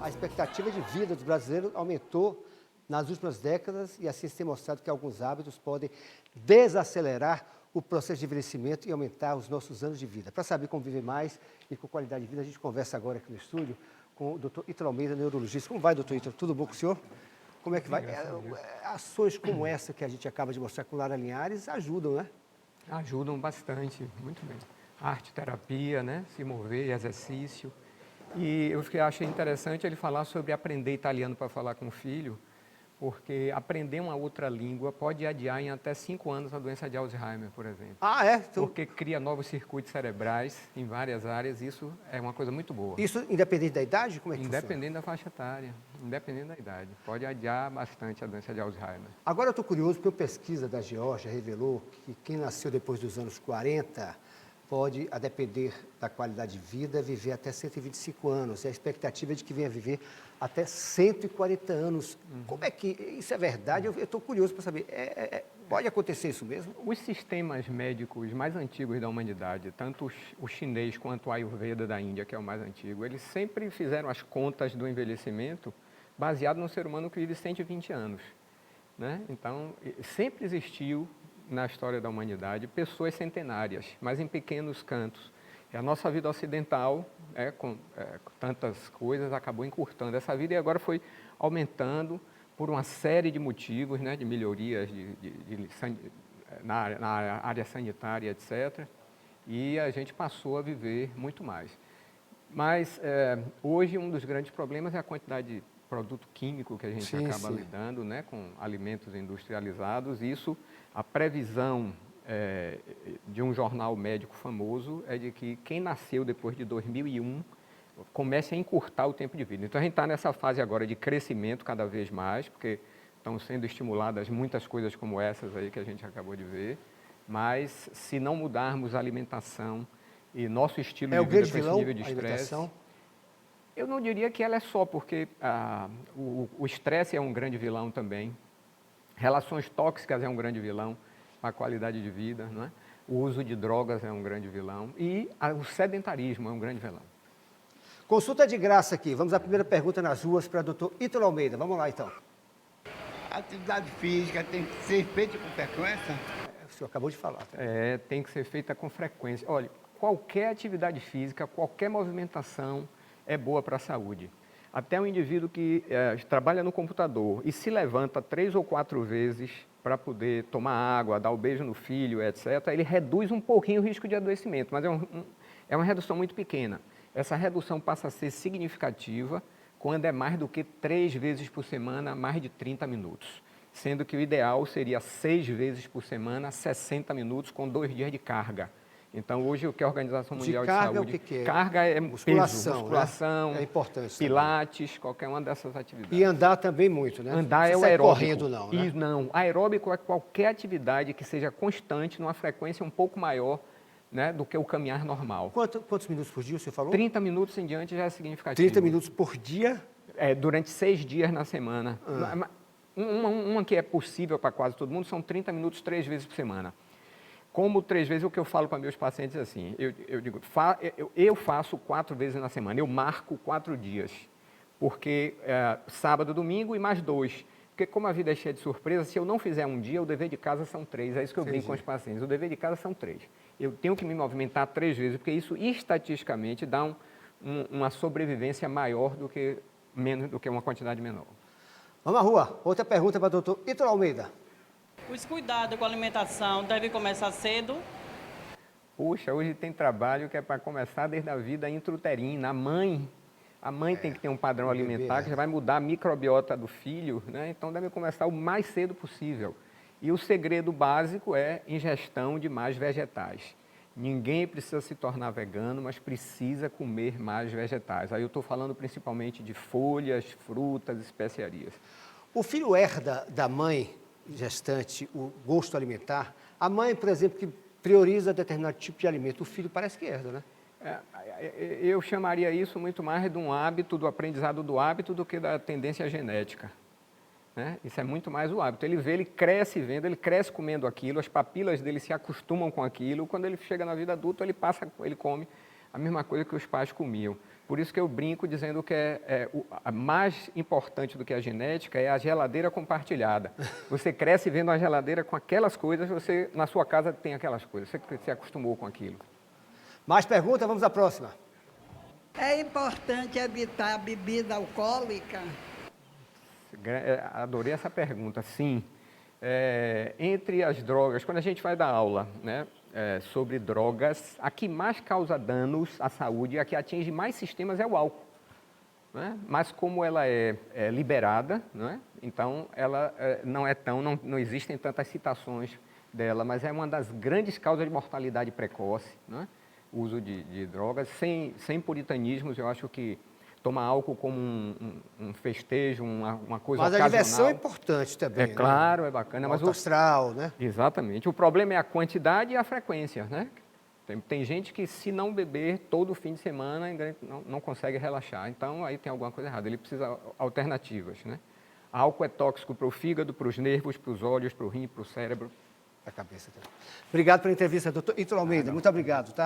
A expectativa de vida dos brasileiros aumentou nas últimas décadas e assim se tem mostrado que alguns hábitos podem desacelerar o processo de envelhecimento e aumentar os nossos anos de vida. Para saber como viver mais e com qualidade de vida, a gente conversa agora aqui no estúdio com o Dr. Ítalo Almeida, neurologista. Como vai, doutor Ítalo? Tudo bom com o senhor? Como é que vai? Ações como essa que a gente acaba de mostrar com Lara Linhares ajudam, né? Ajudam bastante, muito bem. Arte, terapia, né? Se mover, exercício. E eu achei interessante ele falar sobre aprender italiano para falar com o filho, porque aprender uma outra língua pode adiar em até 5 anos a doença de Alzheimer, por exemplo. Ah, é? Então, Porque cria novos circuitos cerebrais em várias áreas, isso é uma coisa muito boa. isso independente da idade? Como é que Independente da faixa etária, independente da idade. Pode adiar bastante a doença de Alzheimer. Agora eu estou curioso, porque uma pesquisa da Geórgia revelou que quem nasceu depois dos anos 40 pode, a depender da qualidade de vida, viver até 125 anos. E a expectativa é de que venha viver até 140 anos. Como é que isso é verdade? Eu estou curioso para saber. Pode acontecer isso mesmo? Os sistemas médicos mais antigos da humanidade, tanto o chinês quanto o Ayurveda da Índia, que é o mais antigo, eles sempre fizeram as contas do envelhecimento baseado no ser humano que vive 120 anos. Né? Então, sempre existiu na história da humanidade pessoas centenárias, mas em pequenos cantos. E a nossa vida ocidental, com tantas coisas, acabou encurtando essa vida e agora foi aumentando por uma série de motivos, né, de melhorias na área sanitária, etc. E a gente passou a viver muito mais. Mas hoje um dos grandes problemas é a quantidade de produto químico que a gente acaba lidando, né, com alimentos industrializados. Isso, a previsão de um jornal médico famoso é de que quem nasceu depois de 2001 comece a encurtar o tempo de vida. Então a gente está nessa fase agora de crescimento cada vez mais, porque estão sendo estimuladas muitas coisas como essas aí que a gente acabou de ver, mas se não mudarmos a alimentação e nosso estilo de vida com esse nível de estresse, eu não diria que ela é só, porque o estresse é um grande vilão também, relações tóxicas é um grande vilão para a qualidade de vida, não é? O uso de drogas é um grande vilão e o sedentarismo é um grande vilão. Consulta de graça aqui. Vamos à primeira pergunta nas ruas para o doutor Ítalo Almeida. Vamos lá, então. A atividade física tem que ser feita com frequência? O senhor acabou de falar. Tá? Tem que ser feita com frequência. Olha, qualquer atividade física, qualquer movimentação é boa para a saúde. Até um indivíduo que trabalha no computador e se levanta 3 ou 4 vezes para poder tomar água, dar o beijo no filho, etc., ele reduz um pouquinho o risco de adoecimento, mas é uma redução muito pequena. Essa redução passa a ser significativa quando é mais do que 3 vezes por semana, mais de 30 minutos. Sendo que o ideal seria 6 vezes por semana, 60 minutos, com 2 dias de carga. Então, hoje, o que a Organização Mundial de Saúde... O que é? Carga é musculação, peso, musculação, né? É importante pilates, também. Qualquer uma dessas atividades. E andar também muito, né? Andar é o aeróbico. Correndo, não, né? Não, aeróbico é qualquer atividade que seja constante, numa frequência um pouco maior, né, do que o caminhar normal. Quantos minutos por dia você falou? 30 minutos em diante já é significativo. 30 minutos por dia? Durante 6 dias na semana. Uma que é possível para quase todo mundo são 30 minutos 3 vezes por semana. Como 3 vezes, o que eu falo para meus pacientes é assim, eu digo, eu faço 4 vezes na semana, eu marco 4 dias, porque sábado, domingo e mais 2. Porque como a vida é cheia de surpresas, se eu não fizer um dia, o dever de casa são 3, é isso que eu brinco com os pacientes, o dever de casa são 3. Eu tenho que me movimentar 3 vezes, porque isso estatisticamente dá uma sobrevivência maior do que uma quantidade menor. Vamos à rua. Outra pergunta para o doutor Ítalo Almeida. Os cuidados com a alimentação devem começar cedo? Puxa, hoje tem trabalho que é para começar desde a vida intrauterina. A mãe tem que ter um padrão alimentar que já vai mudar a microbiota do filho, né? Então deve começar o mais cedo possível. E o segredo básico é ingestão de mais vegetais. Ninguém precisa se tornar vegano, mas precisa comer mais vegetais. Aí eu estou falando principalmente de folhas, frutas, especiarias. O filho herda da mãe gestante o gosto alimentar? A mãe, por exemplo, que prioriza determinado tipo de alimento, o filho parece que herda, né? Eu chamaria isso muito mais de um hábito, do aprendizado do hábito, do que da tendência genética. Né? Isso é muito mais o hábito. Ele cresce vendo, ele cresce comendo aquilo, as papilas dele se acostumam com aquilo. Quando ele chega na vida adulta, ele come a mesma coisa que os pais comiam. Por isso que eu brinco dizendo que a mais importante do que a genética é a geladeira compartilhada. Você cresce vendo uma geladeira com aquelas coisas, você na sua casa tem aquelas coisas, você se acostumou com aquilo. Mais perguntas? Vamos à próxima. É importante evitar a bebida alcoólica? Adorei essa pergunta, sim. Entre as drogas, quando a gente vai dar aula, né, sobre drogas, a que mais causa danos à saúde, a que atinge mais sistemas é o álcool. Né? Mas como ela é liberada, né, então ela não existem tantas citações dela, mas é uma das grandes causas de mortalidade precoce, né, o uso de drogas, sem puritanismos. Eu acho que tomar álcool como um festejo, uma coisa Mas ocasional. a diversão é importante também. É claro, é bacana. Mas o astral, né? Exatamente. O problema é a quantidade e a frequência, né? Tem gente que, se não beber todo fim de semana, não consegue relaxar. Então, aí tem alguma coisa errada. Ele precisa de alternativas, né? Álcool é tóxico para o fígado, para os nervos, para os olhos, para o rim, para o cérebro. A cabeça também. Obrigado pela entrevista, doutor Ítalo Almeida. Muito obrigado, tá?